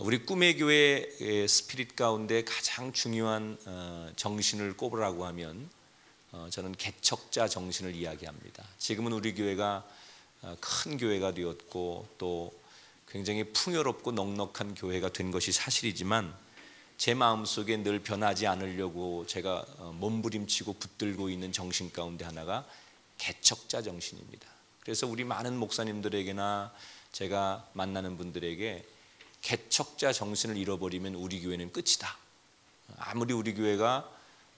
우리 꿈의 교회의 스피릿 가운데 가장 중요한 정신을 꼽으라고 하면 저는 개척자 정신을 이야기합니다. 지금은 우리 교회가 큰 교회가 되었고 또 굉장히 풍요롭고 넉넉한 교회가 된 것이 사실이지만 제 마음속에 늘 변하지 않으려고 제가 몸부림치고 붙들고 있는 정신 가운데 하나가 개척자 정신입니다. 그래서 우리 많은 목사님들에게나 제가 만나는 분들에게 개척자 정신을 잃어버리면 우리 교회는 끝이다. 아무리 우리 교회가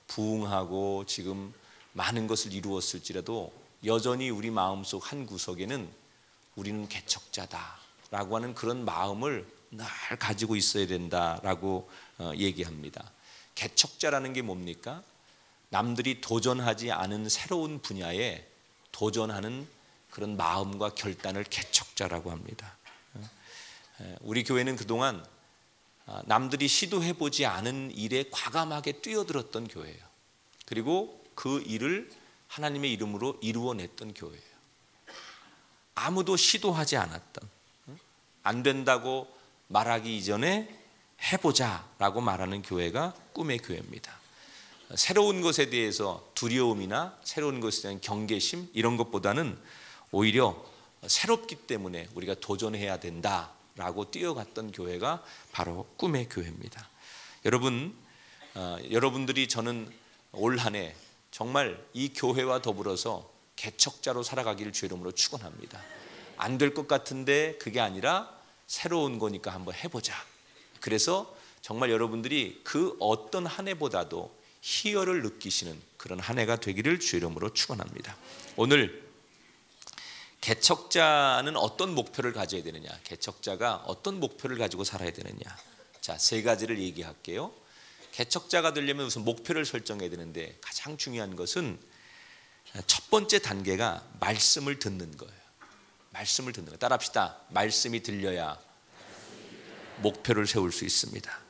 부흥하고 지금 많은 것을 이루었을지라도 여전히 우리 마음속 한 구석에는 우리는 개척자다라고 하는 그런 마음을 늘 가지고 있어야 된다라고 얘기합니다. 개척자라는 게 뭡니까? 남들이 도전하지 않은 새로운 분야에 도전하는 그런 마음과 결단을 개척자라고 합니다. 우리 교회는 그동안 남들이 시도해보지 않은 일에 과감하게 뛰어들었던 교회예요. 그리고 그 일을 하나님의 이름으로 이루어냈던 교회예요. 아무도 시도하지 않았던, 안 된다고 말하기 이전에 해보자라고 말하는 교회가 꿈의 교회입니다. 새로운 것에 대해서 두려움이나 새로운 것에 대한 경계심 이런 것보다는 오히려 새롭기 때문에 우리가 도전해야 된다라고 뛰어갔던 교회가 바로 꿈의 교회입니다. 여러분들이 저는 올 한 해 정말 이 교회와 더불어서 개척자로 살아가기를 주의 이름으로 축원합니다. 안 될 것 같은데 그게 아니라 새로운 거니까 한번 해보자. 그래서 정말 여러분들이 그 어떤 한 해보다도 희열을 느끼시는 그런 한 해가 되기를 주의 이름으로 축원합니다. 오늘 개척자는 어떤 목표를 가져야 되느냐, 개척자가 어떤 목표를 가지고 살아야 되느냐. 자, 세 가지를 얘기할게요. 개척자가 되려면 우선 목표를 설정해야 되는데 가장 중요한 것은 첫 번째 단계가 말씀을 듣는 거예요. 말씀을 듣는 거예요. 따라합시다. 말씀이 들려야 목표를 세울 수 있습니다.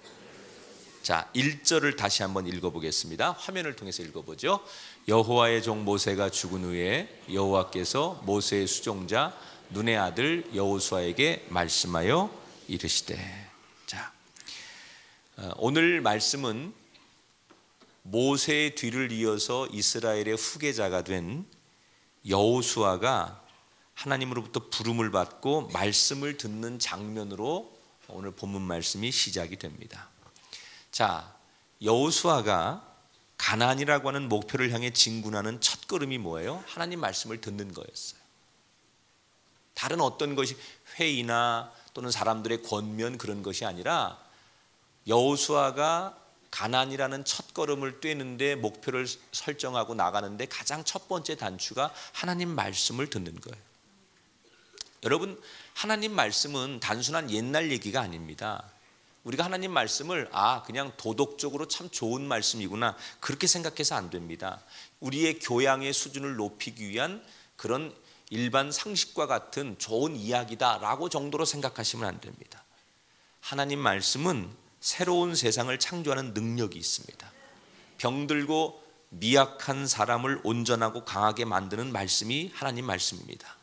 자, 1절을 다시 한번 읽어보겠습니다. 화면을 통해서 읽어보죠. 여호와의 종 모세가 죽은 후에 여호와께서 모세의 수종자 눈의 아들 여호수아에게 말씀하여 이르시되. 자, 오늘 말씀은 모세의 뒤를 이어서 이스라엘의 후계자가 된 여호수아가 하나님으로부터 부름을 받고 말씀을 듣는 장면으로 오늘 본문 말씀이 시작이 됩니다. 자, 여호수아가 가나안이라고 하는 목표를 향해 진군하는 첫 걸음이 뭐예요? 하나님 말씀을 듣는 거였어요. 다른 어떤 것이 회의나 또는 사람들의 권면 그런 것이 아니라 여호수아가 가나안이라는 첫 걸음을 떼는데 목표를 설정하고 나가는데 가장 첫 번째 단추가 하나님 말씀을 듣는 거예요. 여러분, 하나님 말씀은 단순한 옛날 얘기가 아닙니다. 우리가 하나님 말씀을 그냥 도덕적으로 참 좋은 말씀이구나 그렇게 생각해서 안 됩니다. 우리의 교양의 수준을 높이기 위한 그런 일반 상식과 같은 좋은 이야기다라고 정도로 생각하시면 안 됩니다. 하나님 말씀은 새로운 세상을 창조하는 능력이 있습니다. 병들고 미약한 사람을 온전하고 강하게 만드는 말씀이 하나님 말씀입니다.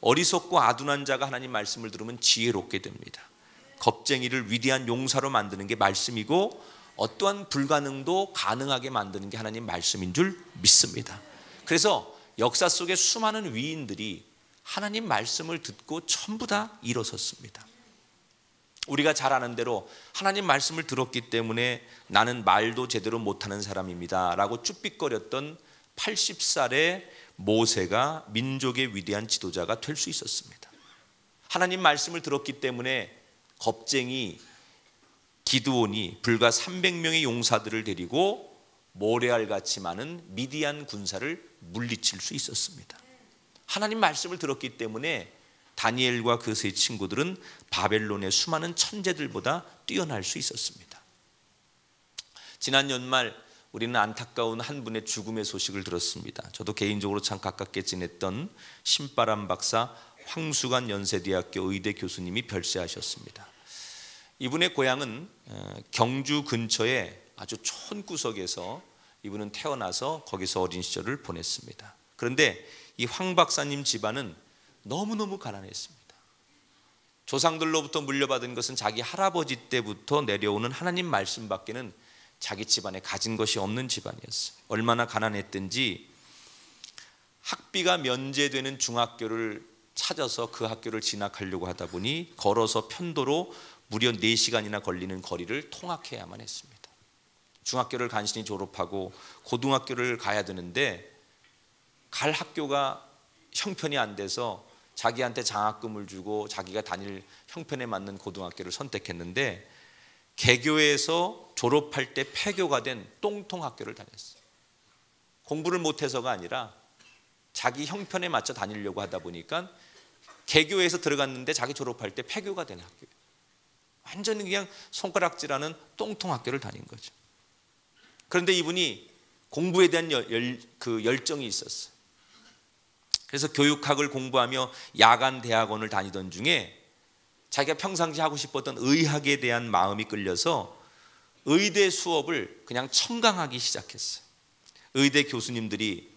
어리석고 아둔한 자가 하나님 말씀을 들으면 지혜롭게 됩니다. 겁쟁이를 위대한 용사로 만드는 게 말씀이고 어떠한 불가능도 가능하게 만드는 게 하나님 말씀인 줄 믿습니다. 그래서 역사 속에 수많은 위인들이 하나님 말씀을 듣고 전부 다 일어섰습니다. 우리가 잘 아는 대로 하나님 말씀을 들었기 때문에 나는 말도 제대로 못하는 사람입니다 라고 쭈삣거렸던 80살의 모세가 민족의 위대한 지도자가 될 수 있었습니다. 하나님 말씀을 들었기 때문에 겁쟁이 기드온이 불과 300명의 용사들을 데리고 모레알같이 많은 미디안 군사를 물리칠 수 있었습니다. 하나님 말씀을 들었기 때문에 다니엘과 그 세 친구들은 바벨론의 수많은 천재들보다 뛰어날 수 있었습니다. 지난 연말 우리는 안타까운 한 분의 죽음의 소식을 들었습니다. 저도 개인적으로 참 가깝게 지냈던 신바람 박사 황수관 연세대학교 의대 교수님이 별세하셨습니다. 이분의 고향은 경주 근처에 아주 촌구석에서 이분은 태어나서 거기서 어린 시절을 보냈습니다. 그런데 이 황 박사님 집안은 너무너무 가난했습니다. 조상들로부터 물려받은 것은 자기 할아버지 때부터 내려오는 하나님 말씀밖에는 자기 집안에 가진 것이 없는 집안이었어요. 얼마나 가난했든지 학비가 면제되는 중학교를 찾아서 그 학교를 진학하려고 하다 보니 걸어서 편도로 무려 4시간이나 걸리는 거리를 통학해야만 했습니다. 중학교를 간신히 졸업하고 고등학교를 가야 되는데 갈 학교가 형편이 안 돼서 자기한테 장학금을 주고 자기가 다닐 형편에 맞는 고등학교를 선택했는데 개교에서 졸업할 때 폐교가 된 똥통학교를 다녔어요. 공부를 못해서가 아니라 자기 형편에 맞춰 다니려고 하다 보니까 개교에서 들어갔는데 자기 졸업할 때 폐교가 된 학교예요. 완전히 그냥 손가락질하는 똥통학교를 다닌 거죠. 그런데 이분이 공부에 대한 열정이 있었어요. 그래서 교육학을 공부하며 야간 대학원을 다니던 중에 자기가 평상시 하고 싶었던 의학에 대한 마음이 끌려서 의대 수업을 그냥 첨강하기 시작했어요. 의대 교수님들이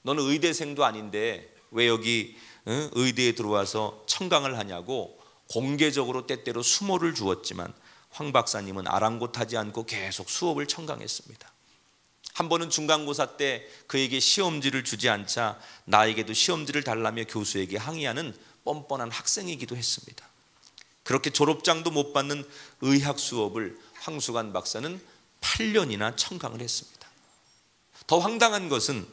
너는 의대생도 아닌데 왜 여기 의대에 들어와서 첨강을 하냐고 공개적으로 때때로 수모를 주었지만 황 박사님은 아랑곳하지 않고 계속 수업을 첨강했습니다. 한 번은 중간고사 때 그에게 시험지를 주지 않자 나에게도 시험지를 달라며 교수에게 항의하는 뻔뻔한 학생이기도 했습니다. 그렇게 졸업장도 못 받는 의학 수업을 황수관 박사는 8년이나 첨강을 했습니다. 더 황당한 것은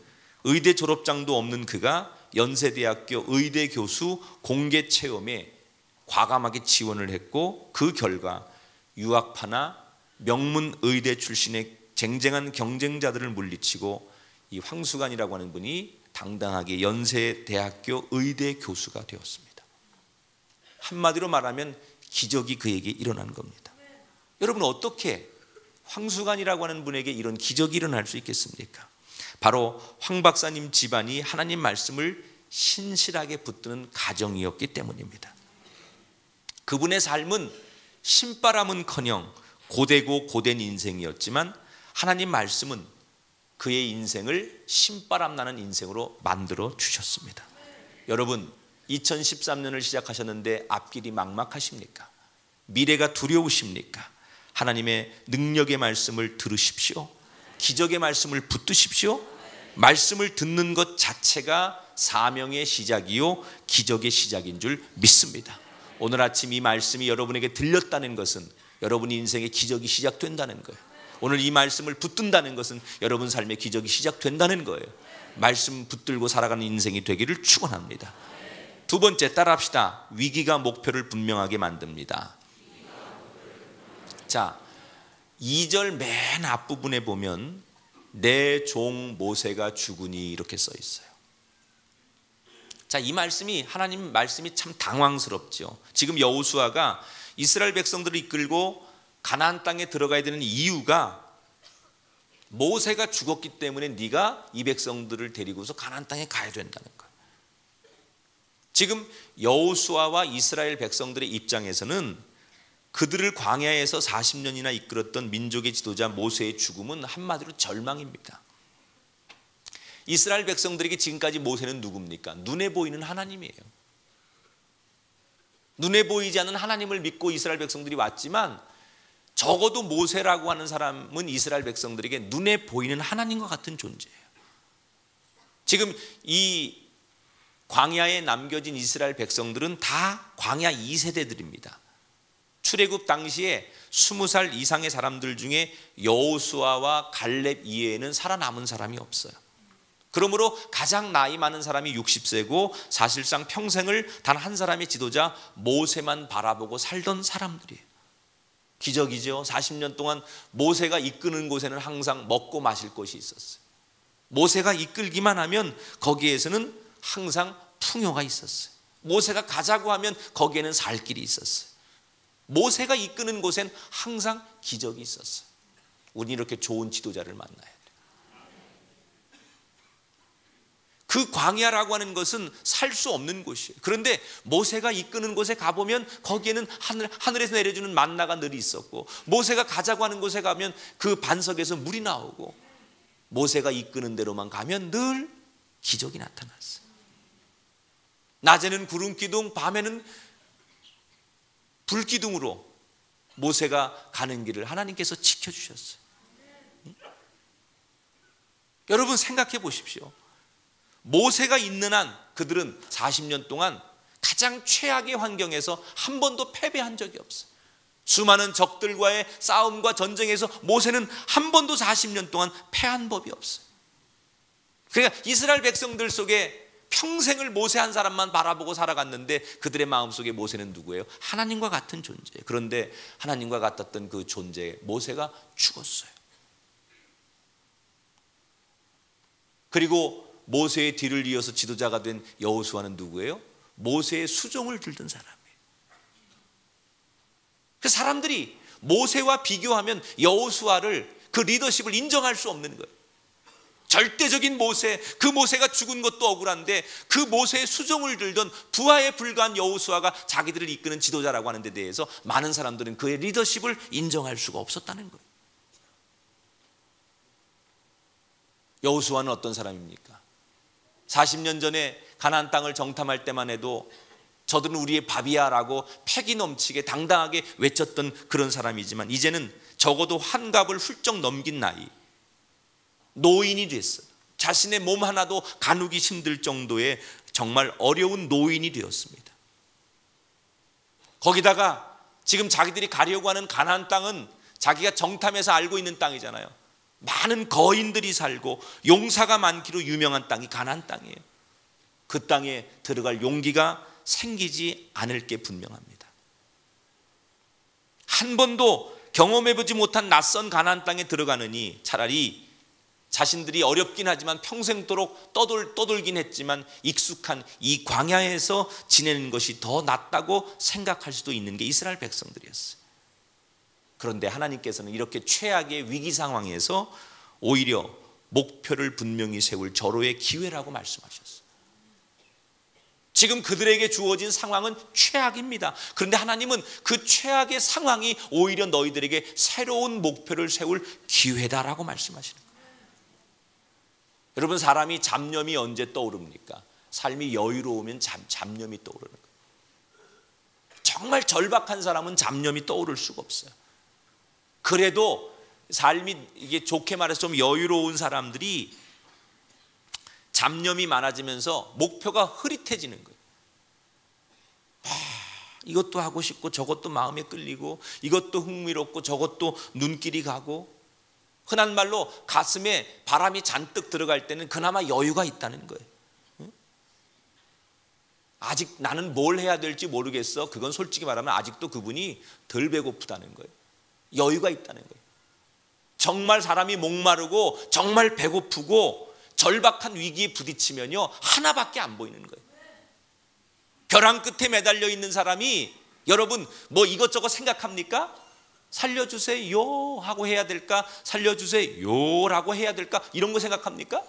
의대 졸업장도 없는 그가 연세대학교 의대 교수 공개 체험에 과감하게 지원을 했고 그 결과 유학파나 명문 의대 출신의 쟁쟁한 경쟁자들을 물리치고 이 황수관이라고 하는 분이 당당하게 연세대학교 의대 교수가 되었습니다. 한마디로 말하면 기적이 그에게 일어난 겁니다. 여러분 어떻게 황수관이라고 하는 분에게 이런 기적이 일어날 수 있겠습니까? 바로 황 박사님 집안이 하나님 말씀을 신실하게 붙드는 가정이었기 때문입니다. 그분의 삶은 신바람은커녕 고되고 고된 인생이었지만 하나님 말씀은 그의 인생을 신바람 나는 인생으로 만들어 주셨습니다. 여러분 2013년을 시작하셨는데 앞길이 막막하십니까? 미래가 두려우십니까? 하나님의 능력의 말씀을 들으십시오. 기적의 말씀을 붙드십시오. 말씀을 듣는 것 자체가 사명의 시작이요 기적의 시작인 줄 믿습니다. 오늘 아침 이 말씀이 여러분에게 들렸다는 것은 여러분 인생의 기적이 시작된다는 거예요. 오늘 이 말씀을 붙든다는 것은 여러분 삶의 기적이 시작된다는 거예요. 말씀 붙들고 살아가는 인생이 되기를 축원합니다. 두 번째 따라합시다. 위기가 목표를 분명하게 만듭니다. 자, 2절 맨 앞부분에 보면 내 종 모세가 죽으니 이렇게 써 있어요. 자, 이 말씀이 하나님 말씀이 참 당황스럽죠. 지금 여호수아가 이스라엘 백성들을 이끌고 가나안 땅에 들어가야 되는 이유가 모세가 죽었기 때문에 네가 이 백성들을 데리고서 가나안 땅에 가야 된다는 거예요. 지금 여호수아와 이스라엘 백성들의 입장에서는 그들을 광야에서 40년이나 이끌었던 민족의 지도자 모세의 죽음은 한마디로 절망입니다. 이스라엘 백성들에게 지금까지 모세는 누굽니까? 눈에 보이는 하나님이에요. 눈에 보이지 않는 하나님을 믿고 이스라엘 백성들이 왔지만 적어도 모세라고 하는 사람은 이스라엘 백성들에게 눈에 보이는 하나님과 같은 존재예요. 지금 이 광야에 남겨진 이스라엘 백성들은 다 광야 2세대들입니다. 출애굽 당시에 20살 이상의 사람들 중에 여호수아와 갈렙 이외에는 살아남은 사람이 없어요. 그러므로 가장 나이 많은 사람이 60세고 사실상 평생을 단 한 사람의 지도자 모세만 바라보고 살던 사람들이에요. 기적이죠. 40년 동안 모세가 이끄는 곳에는 항상 먹고 마실 것이 있었어요. 모세가 이끌기만 하면 거기에서는 항상 풍요가 있었어요. 모세가 가자고 하면 거기에는 살 길이 있었어요. 모세가 이끄는 곳엔 항상 기적이 있었어요. 우리는 이렇게 좋은 지도자를 만나야 돼요. 그 광야라고 하는 것은 살 수 없는 곳이에요. 그런데 모세가 이끄는 곳에 가보면 거기에는 하늘에서 내려주는 만나가 늘 있었고, 모세가 가자고 하는 곳에 가면 그 반석에서 물이 나오고, 모세가 이끄는 대로만 가면 늘 기적이 나타났어요. 낮에는 구름 기둥, 밤에는 불기둥으로 모세가 가는 길을 하나님께서 지켜주셨어요. 여러분 생각해 보십시오. 모세가 있는 한 그들은 40년 동안 가장 최악의 환경에서 한 번도 패배한 적이 없어요. 수많은 적들과의 싸움과 전쟁에서 모세는 한 번도 40년 동안 패한 법이 없어요. 그러니까 이스라엘 백성들 속에 평생을 모세 한 사람만 바라보고 살아갔는데 그들의 마음속에 모세는 누구예요? 하나님과 같은 존재예요. 그런데 하나님과 같았던 그 존재 모세가 죽었어요. 그리고 모세의 뒤를 이어서 지도자가 된 여호수아는 누구예요? 모세의 수종을 들던 사람이에요. 그 사람들이 모세와 비교하면 여호수아를 그 리더십을 인정할 수 없는 거예요. 절대적인 모세, 그 모세가 죽은 것도 억울한데 그 모세의 수종을 들던 부하에 불과한 여호수아가 자기들을 이끄는 지도자라고 하는 데 대해서 많은 사람들은 그의 리더십을 인정할 수가 없었다는 거예요. 여호수아는 어떤 사람입니까? 40년 전에 가나안 땅을 정탐할 때만 해도 저들은 우리의 밥이야라고 패기 넘치게 당당하게 외쳤던 그런 사람이지만 이제는 적어도 환갑을 훌쩍 넘긴 나이, 노인이 됐어요. 자신의 몸 하나도 가누기 힘들 정도의 정말 어려운 노인이 되었습니다. 거기다가 지금 자기들이 가려고 하는 가나안 땅은 자기가 정탐해서 알고 있는 땅이잖아요. 많은 거인들이 살고 용사가 많기로 유명한 땅이 가나안 땅이에요. 그 땅에 들어갈 용기가 생기지 않을 게 분명합니다. 한 번도 경험해보지 못한 낯선 가나안 땅에 들어가느니 차라리 자신들이 어렵긴 하지만 평생도록 떠돌긴 했지만 익숙한 이 광야에서 지내는 것이 더 낫다고 생각할 수도 있는 게 이스라엘 백성들이었어요. 그런데 하나님께서는 이렇게 최악의 위기 상황에서 오히려 목표를 분명히 세울 절호의 기회라고 말씀하셨어요. 지금 그들에게 주어진 상황은 최악입니다. 그런데 하나님은 그 최악의 상황이 오히려 너희들에게 새로운 목표를 세울 기회다라고 말씀하시는 거예요. 여러분, 사람이 잡념이 언제 떠오릅니까? 삶이 여유로우면 잡념이 떠오르는 거예요. 정말 절박한 사람은 잡념이 떠오를 수가 없어요. 그래도 삶이 이게 좋게 말해서 좀 여유로운 사람들이 잡념이 많아지면서 목표가 흐릿해지는 거예요. 이것도 하고 싶고 저것도 마음에 끌리고 이것도 흥미롭고 저것도 눈길이 가고, 흔한 말로 가슴에 바람이 잔뜩 들어갈 때는 그나마 여유가 있다는 거예요. 아직 나는 뭘 해야 될지 모르겠어. 그건 솔직히 말하면 아직도 그분이 덜 배고프다는 거예요. 여유가 있다는 거예요. 정말 사람이 목마르고 정말 배고프고 절박한 위기에 부딪히면요 하나밖에 안 보이는 거예요. 벼랑 끝에 매달려 있는 사람이 여러분 뭐 이것저것 생각합니까? 살려주세요 하고 해야 될까? 살려주세요라고 해야 될까? 이런 거 생각합니까?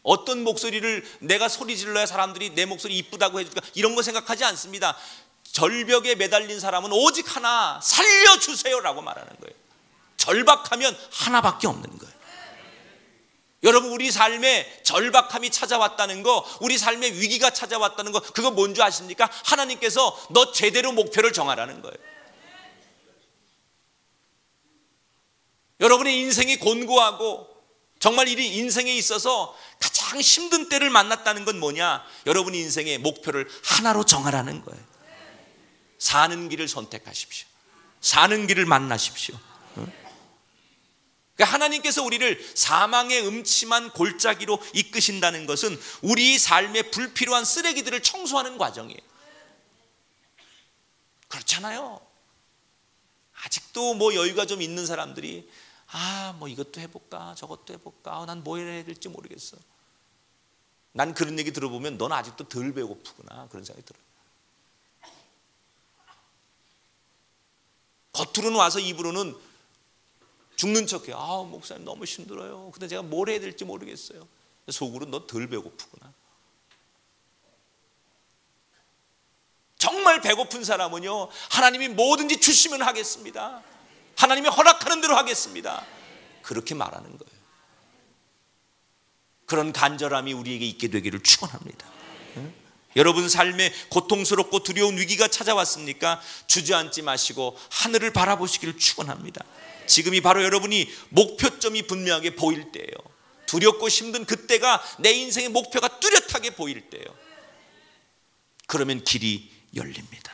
어떤 목소리를 내가 소리 질러야 사람들이 내 목소리 이쁘다고 해줄까? 이런 거 생각하지 않습니다. 절벽에 매달린 사람은 오직 하나, 살려주세요라고 말하는 거예요. 절박하면 하나밖에 없는 거예요. 여러분, 우리 삶에 절박함이 찾아왔다는 거, 우리 삶에 위기가 찾아왔다는 거, 그거 뭔지 아십니까? 하나님께서 너 제대로 목표를 정하라는 거예요. 여러분의 인생이 곤고하고 정말 이 인생에 있어서 가장 힘든 때를 만났다는 건 뭐냐? 여러분의 인생의 목표를 하나로 정하라는 거예요. 사는 길을 선택하십시오. 사는 길을 만나십시오. 그러니까 하나님께서 우리를 사망의 음침한 골짜기로 이끄신다는 것은 우리 삶의 불필요한 쓰레기들을 청소하는 과정이에요. 그렇잖아요. 아직도 뭐 여유가 좀 있는 사람들이 뭐 이것도 해볼까 저것도 해볼까, 난 뭐 해야 될지 모르겠어. 난 그런 얘기 들어보면 넌 아직도 덜 배고프구나 그런 생각이 들어요. 겉으로는 와서 입으로는 죽는 척해요. 목사님 너무 힘들어요. 근데 제가 뭘 해야 될지 모르겠어요. 속으로 너 덜 배고프구나. 정말 배고픈 사람은요 하나님이 뭐든지 주시면 하겠습니다. 하나님이 허락하는 대로 하겠습니다. 그렇게 말하는 거예요. 그런 간절함이 우리에게 있게 되기를 축원합니다. 여러분 삶에 고통스럽고 두려운 위기가 찾아왔습니까? 주저앉지 마시고 하늘을 바라보시기를 축원합니다. 지금이 바로 여러분이 목표점이 분명하게 보일 때예요. 두렵고 힘든 그때가 내 인생의 목표가 뚜렷하게 보일 때예요. 그러면 길이 열립니다.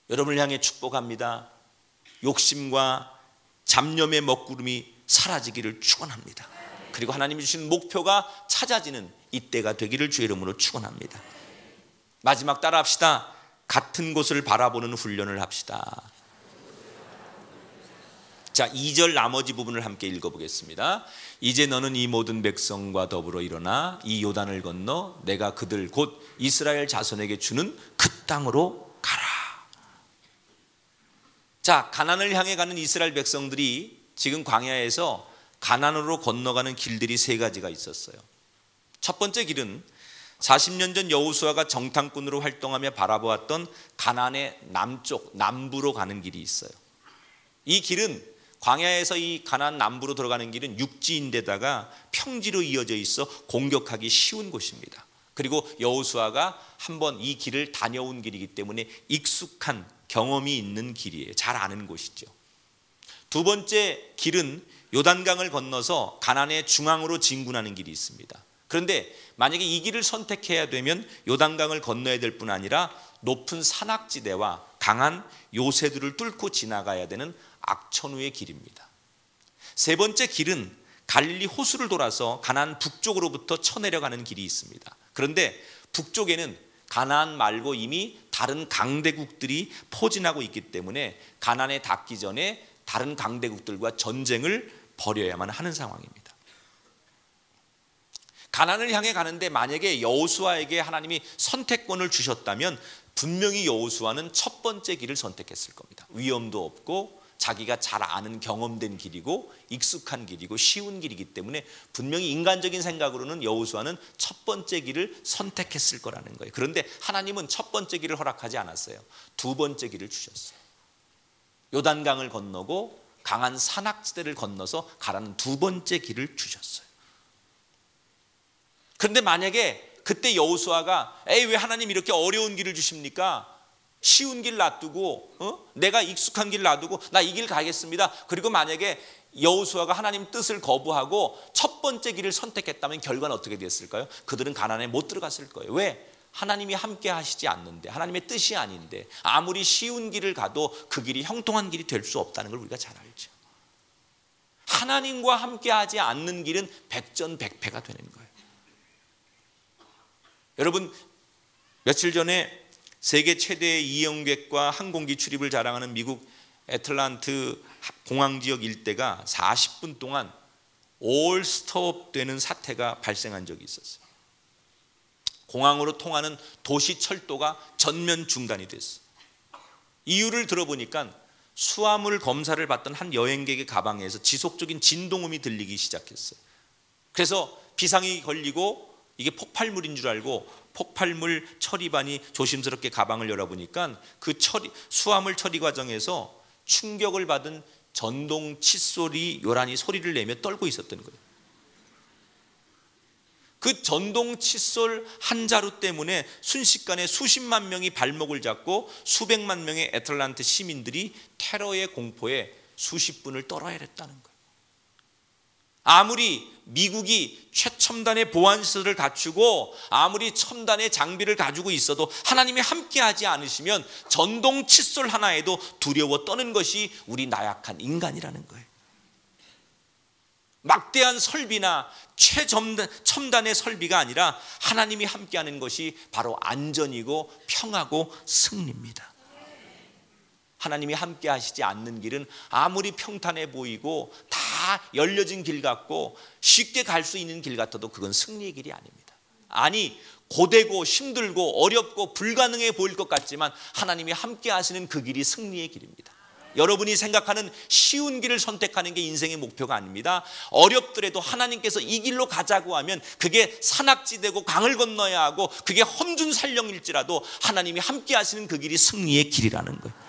여러분을 향해 축복합니다. 욕심과 잡념의 먹구름이 사라지기를 축원합니다. 그리고 하나님이 주신 목표가 찾아지는 이때가 되기를 주의 이름으로 축원합니다. 마지막 따라합시다. 같은 곳을 바라보는 훈련을 합시다. 자, 2절 나머지 부분을 함께 읽어보겠습니다. 이제 너는 이 모든 백성과 더불어 일어나 이 요단을 건너 내가 그들 곧 이스라엘 자손에게 주는 그 땅으로 가라. 자, 가나안을 향해 가는 이스라엘 백성들이 지금 광야에서 가나안으로 건너가는 길들이 세 가지가 있었어요. 첫 번째 길은 40년 전 여호수아가 정탐꾼으로 활동하며 바라보았던 가나안의 남부로 가는 길이 있어요. 이 길은 광야에서 이 가나안 남부로 들어가는 길은 육지인데다가 평지로 이어져 있어 공격하기 쉬운 곳입니다. 그리고 여호수아가 한번 이 길을 다녀온 길이기 때문에 익숙한 경험이 있는 길이에요. 잘 아는 곳이죠. 두 번째 길은 요단강을 건너서 가나안의 중앙으로 진군하는 길이 있습니다. 그런데 만약에 이 길을 선택해야 되면 요단강을 건너야 될 뿐 아니라 높은 산악지대와 강한 요새들을 뚫고 지나가야 되는 악천후의 길입니다. 세 번째 길은 갈릴리 호수를 돌아서 가나안 북쪽으로부터 쳐내려가는 길이 있습니다. 그런데 북쪽에는 가나안 말고 이미 다른 강대국들이 포진하고 있기 때문에 가나안에 닿기 전에 다른 강대국들과 전쟁을 벌여야만 하는 상황입니다. 가나안을 향해 가는데 만약에 여호수아에게 하나님이 선택권을 주셨다면 분명히 여호수아는 첫 번째 길을 선택했을 겁니다. 위험도 없고 자기가 잘 아는 경험된 길이고 익숙한 길이고 쉬운 길이기 때문에 분명히 인간적인 생각으로는 여호수아는 첫 번째 길을 선택했을 거라는 거예요. 그런데 하나님은 첫 번째 길을 허락하지 않았어요. 두 번째 길을 주셨어요. 요단강을 건너고 강한 산악지대를 건너서 가라는 두 번째 길을 주셨어요. 그런데 만약에 그때 여호수아가 왜 하나님 이렇게 어려운 길을 주십니까? 쉬운 길 놔두고 내가 익숙한 길 놔두고 나 이 길 가겠습니다. 그리고 만약에 여호수아가 하나님 뜻을 거부하고 첫 번째 길을 선택했다면 결과는 어떻게 됐을까요? 그들은 가나안에 못 들어갔을 거예요. 왜? 하나님이 함께 하시지 않는데, 하나님의 뜻이 아닌데 아무리 쉬운 길을 가도 그 길이 형통한 길이 될 수 없다는 걸 우리가 잘 알죠. 하나님과 함께 하지 않는 길은 백전백패가 되는 거예요. 여러분, 며칠 전에 세계 최대의 이용객과 항공기 출입을 자랑하는 미국 애틀란트 공항 지역 일대가 40분 동안 올 스톱 되는 사태가 발생한 적이 있었어요. 공항으로 통하는 도시 철도가 전면 중단이 됐어요. 이유를 들어보니까 수화물 검사를 받던 한 여행객의 가방에서 지속적인 진동음이 들리기 시작했어요. 그래서 비상이 걸리고 이게 폭발물인 줄 알고 폭발물 처리반이 조심스럽게 가방을 열어보니까 그 수화물 처리 과정에서 충격을 받은 전동 칫솔이 요란히 소리를 내며 떨고 있었던 거예요. 그 전동 칫솔 한 자루 때문에 순식간에 수십만 명이 발목을 잡고 수백만 명의 애틀란트 시민들이 테러의 공포에 수십 분을 떨어야 했다는 거예요. 아무리 미국이 최첨단의 보안시설을 갖추고 아무리 첨단의 장비를 가지고 있어도 하나님이 함께하지 않으시면 전동 칫솔 하나에도 두려워 떠는 것이 우리 나약한 인간이라는 거예요. 막대한 설비나 최첨단의 설비가 아니라 하나님이 함께하는 것이 바로 안전이고 평화고 승리입니다. 하나님이 함께 하시지 않는 길은 아무리 평탄해 보이고 다 열려진 길 같고 쉽게 갈 수 있는 길 같아도 그건 승리의 길이 아닙니다. 아니, 고되고 힘들고 어렵고 불가능해 보일 것 같지만 하나님이 함께 하시는 그 길이 승리의 길입니다. 여러분이 생각하는 쉬운 길을 선택하는 게 인생의 목표가 아닙니다. 어렵더라도 하나님께서 이 길로 가자고 하면 그게 산악지대고 강을 건너야 하고 그게 험준 산령일지라도 하나님이 함께 하시는 그 길이 승리의 길이라는 거예요.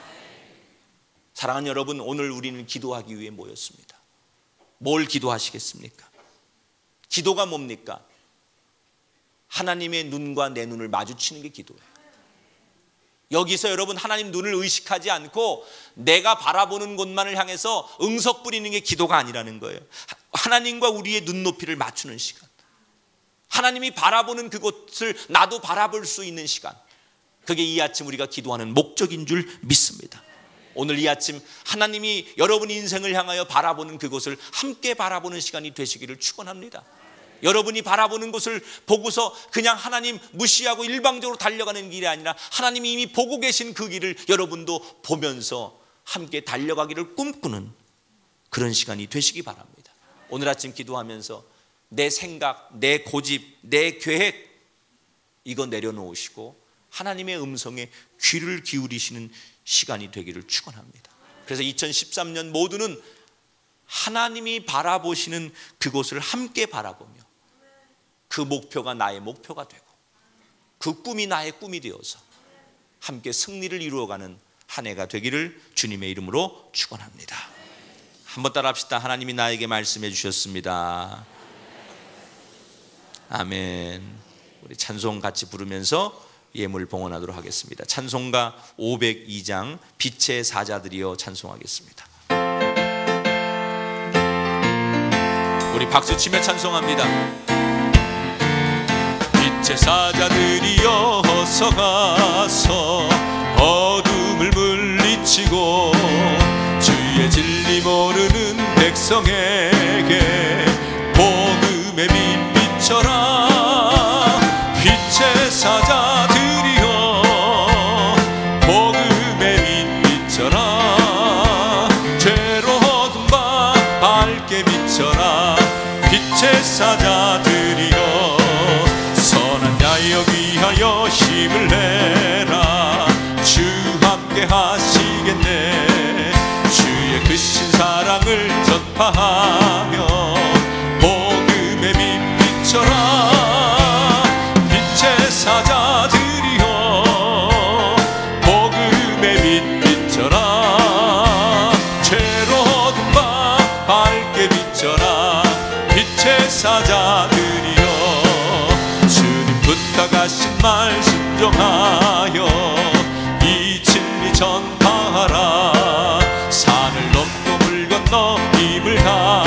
사랑하는 여러분, 오늘 우리는 기도하기 위해 모였습니다. 뭘 기도하시겠습니까? 기도가 뭡니까? 하나님의 눈과 내 눈을 마주치는 게 기도예요. 여기서 여러분 하나님 눈을 의식하지 않고 내가 바라보는 곳만을 향해서 응석 부리는 게 기도가 아니라는 거예요. 하나님과 우리의 눈높이를 맞추는 시간, 하나님이 바라보는 그곳을 나도 바라볼 수 있는 시간, 그게 이 아침 우리가 기도하는 목적인 줄 믿습니다. 오늘 이 아침 하나님이 여러분 인생을 향하여 바라보는 그곳을 함께 바라보는 시간이 되시기를 축원합니다. 여러분이 바라보는 곳을 보고서 그냥 하나님 무시하고 일방적으로 달려가는 길이 아니라 하나님이 이미 보고 계신 그 길을 여러분도 보면서 함께 달려가기를 꿈꾸는 그런 시간이 되시기 바랍니다. 오늘 아침 기도하면서 내 생각, 내 고집, 내 계획 이거 내려놓으시고 하나님의 음성에 귀를 기울이시는 시간이 되기를 축원합니다. 그래서 2013년 모두는 하나님이 바라보시는 그곳을 함께 바라보며 그 목표가 나의 목표가 되고 그 꿈이 나의 꿈이 되어서 함께 승리를 이루어가는 한 해가 되기를 주님의 이름으로 축원합니다. 한번 따라합시다. 하나님이 나에게 말씀해 주셨습니다. 아멘. 우리 찬송 같이 부르면서 예물 봉헌하도록 하겠습니다. 찬송가 502장 빛의 사자들이여 찬송하겠습니다. 우리 박수치며 찬송합니다. 빛의 사자들이여 어서 가서 어둠을 물리치고 주의 진리 모르는 백성에게 복음의 빛 비춰라. 빛의 사자들이여 복음의 빛 비춰라. 죄로 어두운 밤 밝게 비춰라. 빛의 사자들이여 선한 야역 위하여 힘을 내라. 주 함께 하시겠네. 주의 크신 사랑을 전파하며 복음의 빛 비춰라. 빛의 사자들이여 복음의 빛 비춰라. 죄로 어두운 밤 밝게 비춰라. 빛의 사자들이여 주님 부탁하신 말 순종하여 이 진리 전파하라. 산을 넘고 물 건너 힘을 다